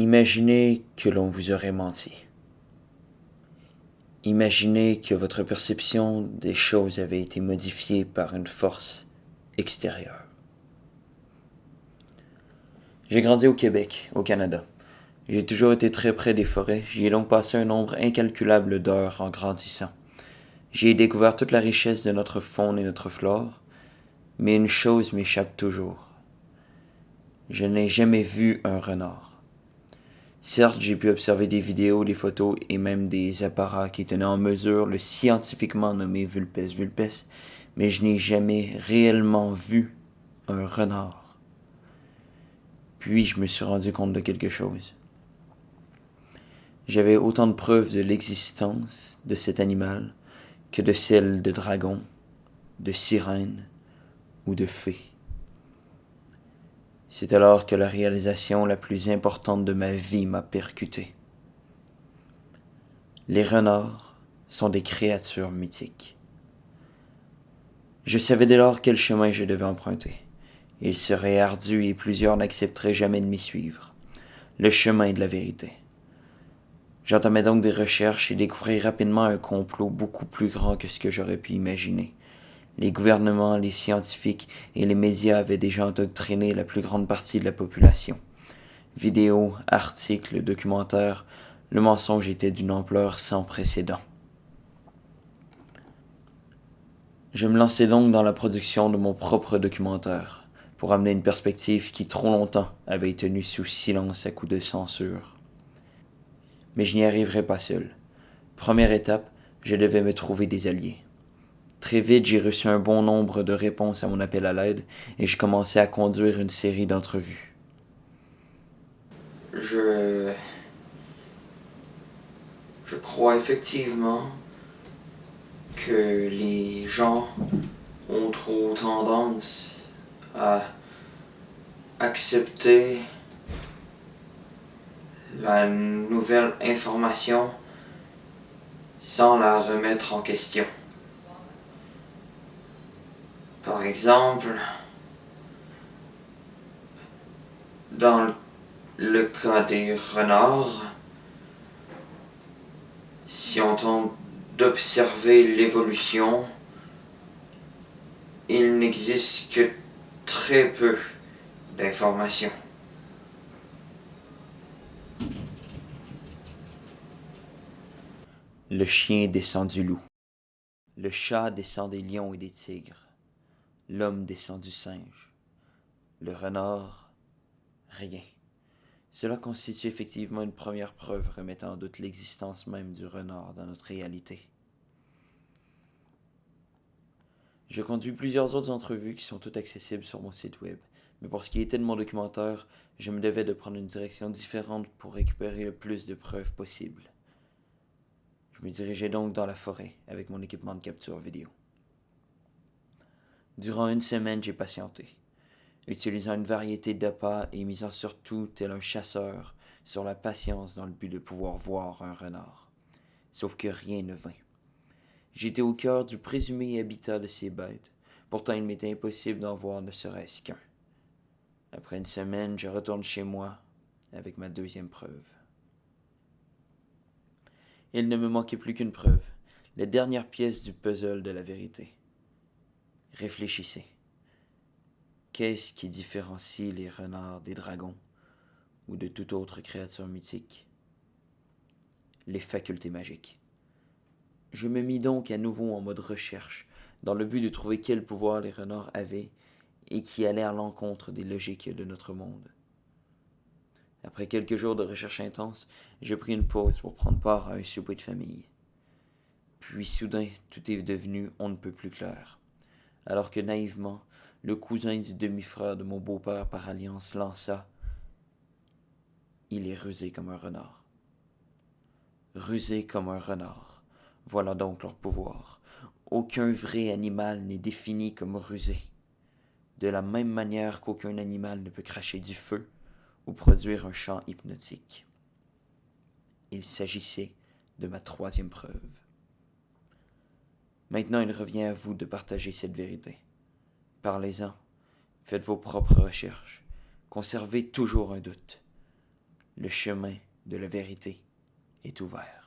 Imaginez que l'on vous aurait menti. Imaginez que votre perception des choses avait été modifiée par une force extérieure. J'ai grandi au Québec, au Canada. J'ai toujours été très près des forêts, j'y ai donc passé un nombre incalculable d'heures en grandissant. J'y ai découvert toute la richesse de notre faune et notre flore, mais une chose m'échappe toujours. Je n'ai jamais vu un renard. Certes, j'ai pu observer des vidéos, des photos et même des apparats qui tenaient en mesure le scientifiquement nommé Vulpes vulpes, mais je n'ai jamais réellement vu un renard. Puis je me suis rendu compte de quelque chose. J'avais autant de preuves de l'existence de cet animal que de celles de dragons, de sirènes ou de fées. C'est alors que la réalisation la plus importante de ma vie m'a percuté. Les renards sont des créatures mythiques. Je savais dès lors quel chemin je devais emprunter. Il serait ardu et plusieurs n'accepteraient jamais de m'y suivre. Le chemin de la vérité. J'entamais donc des recherches et découvris rapidement un complot beaucoup plus grand que ce que j'aurais pu imaginer. Les gouvernements, les scientifiques et les médias avaient déjà endoctriné la plus grande partie de la population. Vidéos, articles, documentaires, le mensonge était d'une ampleur sans précédent. Je me lançai donc dans la production de mon propre documentaire, pour amener une perspective qui trop longtemps avait été tenue sous silence à coups de censure. Mais je n'y arriverai pas seul. Première étape, je devais me trouver des alliés. Très vite, j'ai reçu un bon nombre de réponses à mon appel à l'aide et je commençais à conduire une série d'entrevues. Je crois effectivement que les gens ont trop tendance à accepter la nouvelle information sans la remettre en question. Par exemple, dans le cas des renards, si on tente d'observer l'évolution, il n'existe que très peu d'informations. Le chien descend du loup. Le chat descend des lions et des tigres. L'homme descend du singe. Le renard, rien. Cela constitue effectivement une première preuve remettant en doute l'existence même du renard dans notre réalité. Je conduis plusieurs autres entrevues qui sont toutes accessibles sur mon site web, mais pour ce qui était de mon documentaire, je me devais de prendre une direction différente pour récupérer le plus de preuves possible. Je me dirigeais donc dans la forêt avec mon équipement de capture vidéo. Durant une semaine, j'ai patienté, utilisant une variété d'appâts et misant surtout, tel un chasseur, sur la patience dans le but de pouvoir voir un renard. Sauf que rien ne vint. J'étais au cœur du présumé habitat de ces bêtes, pourtant il m'était impossible d'en voir ne serait-ce qu'un. Après une semaine, je retourne chez moi avec ma deuxième preuve. Il ne me manquait plus qu'une preuve, la dernière pièce du puzzle de la vérité. Réfléchissez. Qu'est-ce qui différencie les renards des dragons ou de toute autre créature mythique? Les facultés magiques. Je me mis donc à nouveau en mode recherche, dans le but de trouver quel pouvoir les renards avaient et qui allait à l'encontre des logiques de notre monde. Après quelques jours de recherche intense, je pris une pause pour prendre part à un souper de famille. Puis soudain, tout est devenu on ne peut plus clair. Alors que naïvement, le cousin du demi-frère de mon beau-père par alliance lança « Il est rusé comme un renard ». Rusé comme un renard. Voilà donc leur pouvoir. Aucun vrai animal n'est défini comme rusé. De la même manière qu'aucun animal ne peut cracher du feu ou produire un chant hypnotique. Il s'agissait de ma troisième preuve. Maintenant, il revient à vous de partager cette vérité. Parlez-en. Faites vos propres recherches. Conservez toujours un doute. Le chemin de la vérité est ouvert.